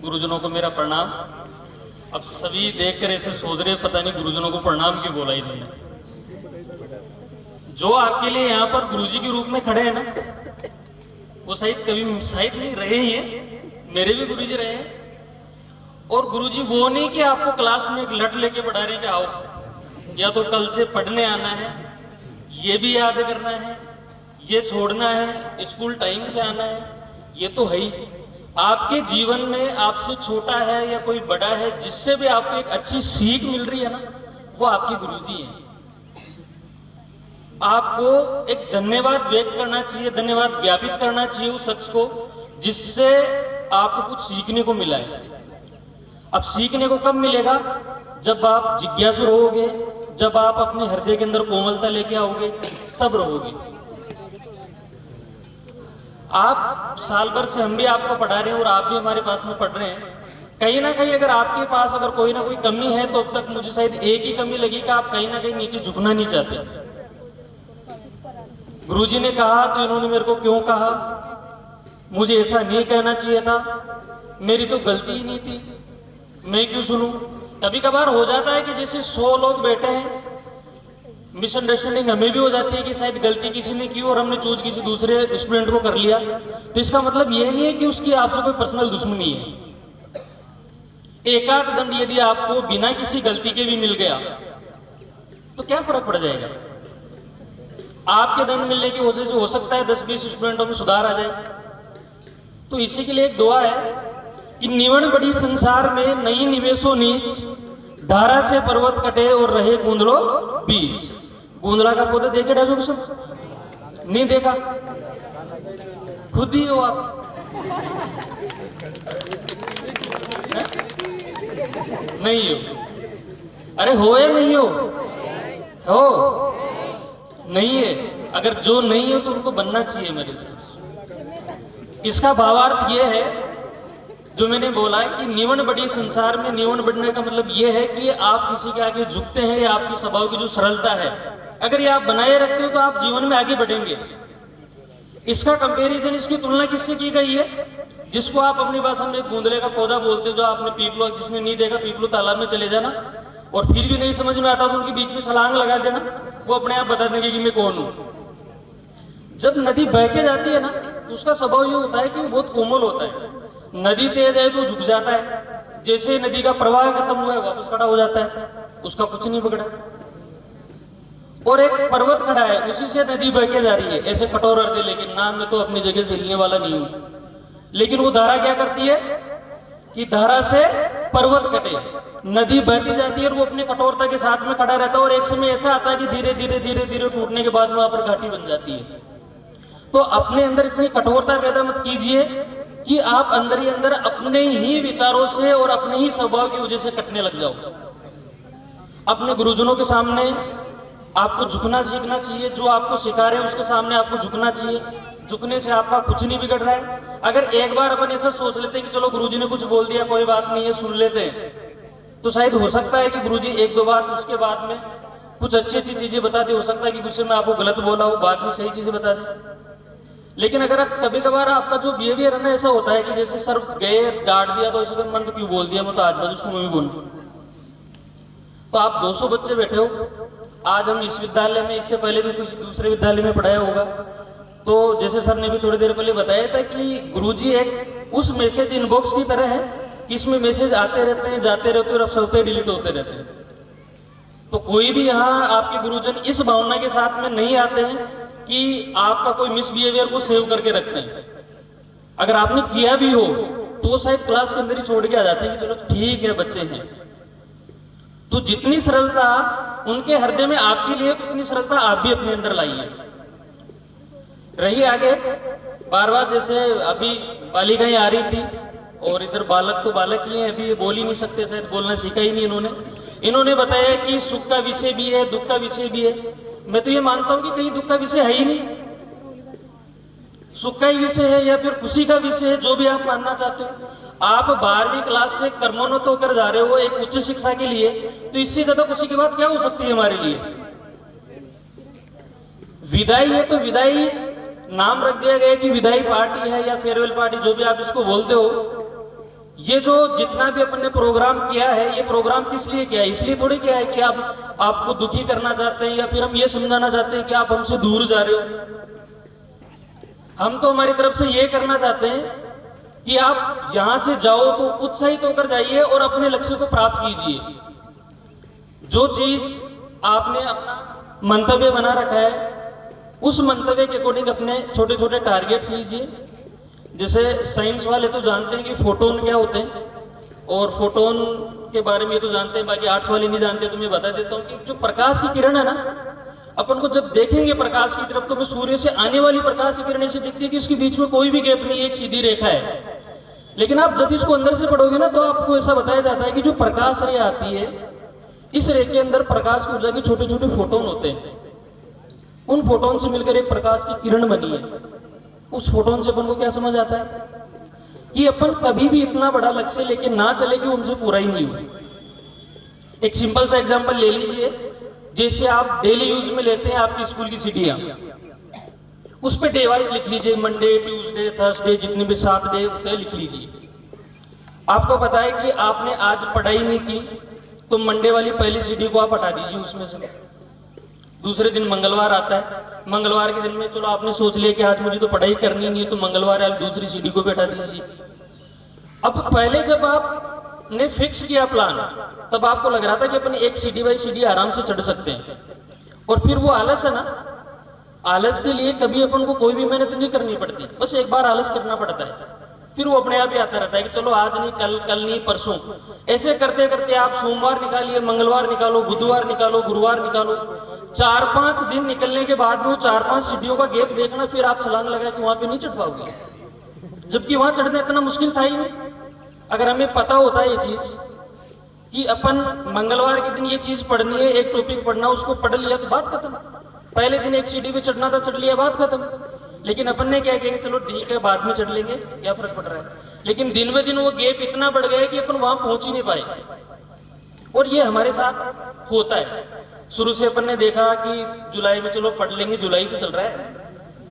गुरुजनों को मेरा प्रणाम। अब सभी देखकर ऐसे सोच रहे पता नहीं गुरुजनों को प्रणाम क्यों बोला इन्होंने। जो आपके लिए यहाँ पर गुरुजी के रूप में खड़े हैं ना, वो शायद नहीं रहे ही हैं, मेरे भी गुरुजी रहे हैं। और गुरुजी वो नहीं कि आपको क्लास में एक लट लेके पढ़ा रहे कि आओ, या तो कल से पढ़ने आना है, ये भी याद करना है, ये छोड़ना है, स्कूल टाइम से आना है, ये तो है ही। आपके जीवन में आपसे छोटा है या कोई बड़ा है, जिससे भी आपको एक अच्छी सीख मिल रही है ना, वो आपके गुरुजी हैं। आपको एक धन्यवाद व्यक्त करना चाहिए, धन्यवाद ज्ञापित करना चाहिए उस शख्स को जिससे आपको कुछ सीखने को मिला है। अब सीखने को कब मिलेगा? जब आप जिज्ञासु रहोगे, जब आप अपने हृदय के अंदर कोमलता लेके आओगे, तब रहोगे। आप साल भर से हम भी आपको पढ़ा रहे हैं और आप भी हमारे पास में पढ़ रहे हैं। कहीं ना कहीं अगर आपके पास अगर कोई ना कोई कमी है, तो अब तक मुझे शायद एक ही कमी लगी कि आप कहीं ना कहीं नीचे झुकना नहीं चाहते। गुरुजी ने कहा तो इन्होंने मेरे को क्यों कहा, मुझे ऐसा नहीं कहना चाहिए था, मेरी तो गलती ही नहीं थी, मैं क्यों सुनूं। कभी कभार हो जाता है कि जैसे 100 लोग बैठे हैं, मिसअंडरस्टैंडिंग हमें भी हो जाती है कि शायद गलती किसी ने की और हमने चूज किसी दूसरे स्टूडेंट को कर लिया। तो इसका मतलब ये नहीं है कि उसकी आपसे कोई पर्सनल दुश्मनी है। एकाध दंड यदि आपको बिना किसी गलती के भी मिल गया तो क्या फर्क पड़ जाएगा। आपके दंड मिलने की वजह से हो सकता है 10-20 स्टूडेंटों में सुधार आ जाए। तो इसी के लिए एक दुआ है कि निवण बड़ी संसार में नई निवेशो नीच, धारा से पर्वत कटे और रहे गूंदलो बीच। गूंदला का पौधा देखे डाजो सब नहीं देखा, खुद ही हो आप, नहीं हो? अरे हो या नहीं हो? नहीं है। अगर जो नहीं है तो उनको बनना चाहिए मेरे से। इसका भावार्थ ये है जो मैंने बोला कि निवण बड़ी संसार में, निवण बढ़ने का मतलब ये है कि आप किसी के आगे झुकते हैं, या आपकी स्वभाव की जो सरलता है अगर ये आप बनाए रखते हो तो आप जीवन में आगे बढ़ेंगे। इसका कंपैरिजन, इसकी तुलना किससे की गई है? जिसको आप अपनी भाषा में गूंदले का पौधा बोलते हो, जो आपने पीपलो, जिसने नहीं देखा पीपलो तालाब में चले जाना और फिर भी नहीं समझ में आता तो उनके बीच में छलांग लगा देना, वो अपने आप बता देंगे कि मैं कौन हूं। जब नदी बह के जाती है ना तो उसका स्वभाव ये होता है कि वो बहुत कोमल होता है। नदी तेज है तो झुक जाता है, जैसे नदी का प्रवाह खत्म हुआ है वापस खड़ा हो जाता है, उसका कुछ नहीं बिगड़ा। और एक पर्वत खड़ा है, उसी से नदी बह के जा रही है, ऐसे कठोर हृदय, लेकिन ना मैं तो अपनी जगह से हिलने वाला नहीं हूं। लेकिन वो धारा क्या करती है कि धारा से पर्वत कटे, नदी बहती जाती है और वो अपनी कठोरता के साथ में खड़ा रहता है। और एक समय ऐसा आता है कि धीरे धीरे धीरे धीरे टूटने के बाद वहां पर घाटी बन जाती है। तो अपने अंदर इतनी कठोरता पैदा मत कीजिए कि आप अंदर ही अंदर अपने ही विचारों से और अपने ही स्वभाव की वजह से कटने लग जाओ। अपने गुरुजनों के सामने आपको झुकना सीखना चाहिए, जो आपको सिखा रहे हैं उसके सामने आपको झुकना चाहिए। झुकने से आपका कुछ नहीं बिगड़ रहा है। अगर एक बार अपन ऐसा सोच लेते हैं कि चलो गुरुजी ने कुछ बोल दिया, कोई बात नहीं है, सुन लेते हैं, तो शायद हो सकता है कि गुरुजी एक दो बात उसके बाद में कुछ अच्छी अच्छी चीजें बता दे। हो सकता है कि गुस्से में आपको गलत बोला हो, बाद में सही चीजें बता दे। लेकिन अगर कभी कभार आपका जो बिहेवियर है ना, ऐसा होता है कि जैसे सर गए डांट दिया तो ऐसे मन तो क्यों बोल दिया, मैं तो आज बाजू सुनो भी बोल। तो आप 200 बच्चे बैठे हो, आज हम इस विद्यालय में, इससे पहले भी कुछ दूसरे विद्यालय में पढ़ाया होगा, तो जैसे सर ने भी थोड़ी देर पहले बताया था कि गुरुजी एक उस मैसेज इनबॉक्स की तरह है कि इसमें मैसेज आते रहते हैं, जाते रहते हैं और अब सबसे डिलीट होते रहते हैं। तो कोई भी यहाँ आपके गुरुजन इस भावना के साथ में नहीं आते हैं कि आपका कोई मिसबिहेवियर को सेव करके रखते हैं। अगर आपने किया भी हो तो शायद क्लास के अंदर ही छोड़ के आ जाते हैं कि चलो ठीक है बच्चे हैं। तो जितनी सरलता उनके हृदय में आपके लिए, तो उतनी सरलता आप भी अपने अंदर लाइए। रही आगे बार बार, जैसे अभी बालिकाएं आ रही थी और इधर बालक तो बालक ही हैं, अभी ये बोल ही नहीं सकते, शायद बोलना सीखा ही नहीं इन्होंने बताया कि सुख का विषय भी है, दुख का विषय भी है। मैं तो ये मानता हूं कि कहीं दुख का विषय है ही नहीं, सुख का ही विषय है या फिर खुशी का विषय है, जो भी आप मानना चाहते हो। आप 12वीं क्लास से कर्मोन्नत होकर जा रहे हो एक उच्च शिक्षा के लिए, तो इससे ज्यादा खुशी की बात क्या हो सकती है हमारे लिए। विदाई है तो विदाई नाम रख दिया गया कि विदाई पार्टी है या फेयरवेल पार्टी, जो भी आप इसको बोलते हो, ये जो जितना भी अपन ने प्रोग्राम किया है, ये प्रोग्राम किस लिए किया है? इसलिए थोड़ी किया है कि आप आपको दुखी करना चाहते हैं या फिर हम ये समझाना चाहते हैं कि आप हमसे दूर जा रहे हो। हम तो हमारी तरफ से ये करना चाहते हैं कि आप यहां से जाओ तो उत्साहित होकर जाइए और अपने लक्ष्य को प्राप्त कीजिए। जो चीज आपने अपना मंतव्य बना रखा है, उस मंतव्य के अकॉर्डिंग अपने छोटे छोटे टारगेट्स लीजिए। जैसे साइंस वाले तो जानते हैं कि फोटोन क्या होते हैं, और फोटोन के बारे में ये तो जानते हैं, बाकी आर्ट्स वाले नहीं जानते। तो मैं बता देता हूँ कि जो प्रकाश की किरण है ना, अपन को जब देखेंगे प्रकाश की तरफ तो हमें सूर्य से आने वाली प्रकाश की किरण ऐसी दिखती है कि इसके बीच में कोई भी गैप नहीं है, एक सीधी रेखा है। लेकिन आप जब इसको अंदर से पढ़ोगे ना, तो आपको ऐसा बताया जाता है कि जो प्रकाश रे आती है, इस रे के अंदर प्रकाश की ऊर्जा के छोटे छोटे फोटोन होते हैं। उन फोटोन से मिलकर एक प्रकाश की किरण बनी है। उस फोटोन से अपन को क्या समझ आता है कि अपन कभी भी इतना बड़ा लक्ष्य लेके ना चले कि उनसे पूरा ही नहीं हो। एक सिंपल सा एग्जांपल ले लीजिए, जैसे आप डेली यूज में लेते हैं आपकी स्कूल की सीढ़ियां, उस पे डे वाइज लिख लीजिए, मंडे, ट्यूसडे, थर्सडे, जितने भी 7 डे होते हैं लिख लीजिए। आपको पता है कि आपने आज पढ़ाई नहीं की, तो मंडे वाली पहली सीढ़ी को आप हटा दीजिए उसमें से। दूसरे दिन मंगलवार आता है, मंगलवार के दिन में चलो आपने सोच लिया कि आज मुझे तो पढ़ाई करनी नहीं है, तो मंगलवार वाली दूसरी सीढ़ी को भी हटा दीजिए। अब पहले जब आपने फिक्स किया प्लान, तब आपको लग रहा था कि अपन एक सीढ़ी बाई सीढ़ी आराम से चढ़ सकते हैं। और फिर वो आलस है ना, आलस के लिए कभी अपन को कोई भी मेहनत नहीं करनी पड़ती, बस एक बार आलस करना पड़ता है, फिर वो अपने आप ही आता रहता है कि चलो आज नहीं, कल, कल नहीं, परसों। ऐसे करते करते आप सोमवार निकालिए, मंगलवार निकालो, बुधवार निकालो, गुरुवार निकालो, 4-5 दिन निकलने के बाद में वो 4-5 सीढ़ियों का गैप देखना, फिर आप छलांग लगा कि वहां पे नहीं चढ़ पाओगे, जबकि वहां चढ़ना इतना मुश्किल था ही नहीं। अगर हमें पता होता है ये चीज कि अपन मंगलवार के दिन ये चीज पढ़नी है, एक टॉपिक पढ़ना, उसको पढ़ लिया तो बात खत्म। पहले दिन एक सीढ़ी पे चढ़ना था, चढ़ लिया, बात खत्म। लेकिन अपन ने क्या किया, चलो ठीक है बाद में चढ़ लेंगे, क्या फर्क पड़ रहा है। लेकिन दिन ब दिन वो गैप इतना बढ़ गया कि अपन वहां पहुंच ही नहीं पाए। और ये हमारे साथ होता है। शुरू से अपन ने देखा कि जुलाई में चलो पढ़ लेंगे, जुलाई तो चल रहा है,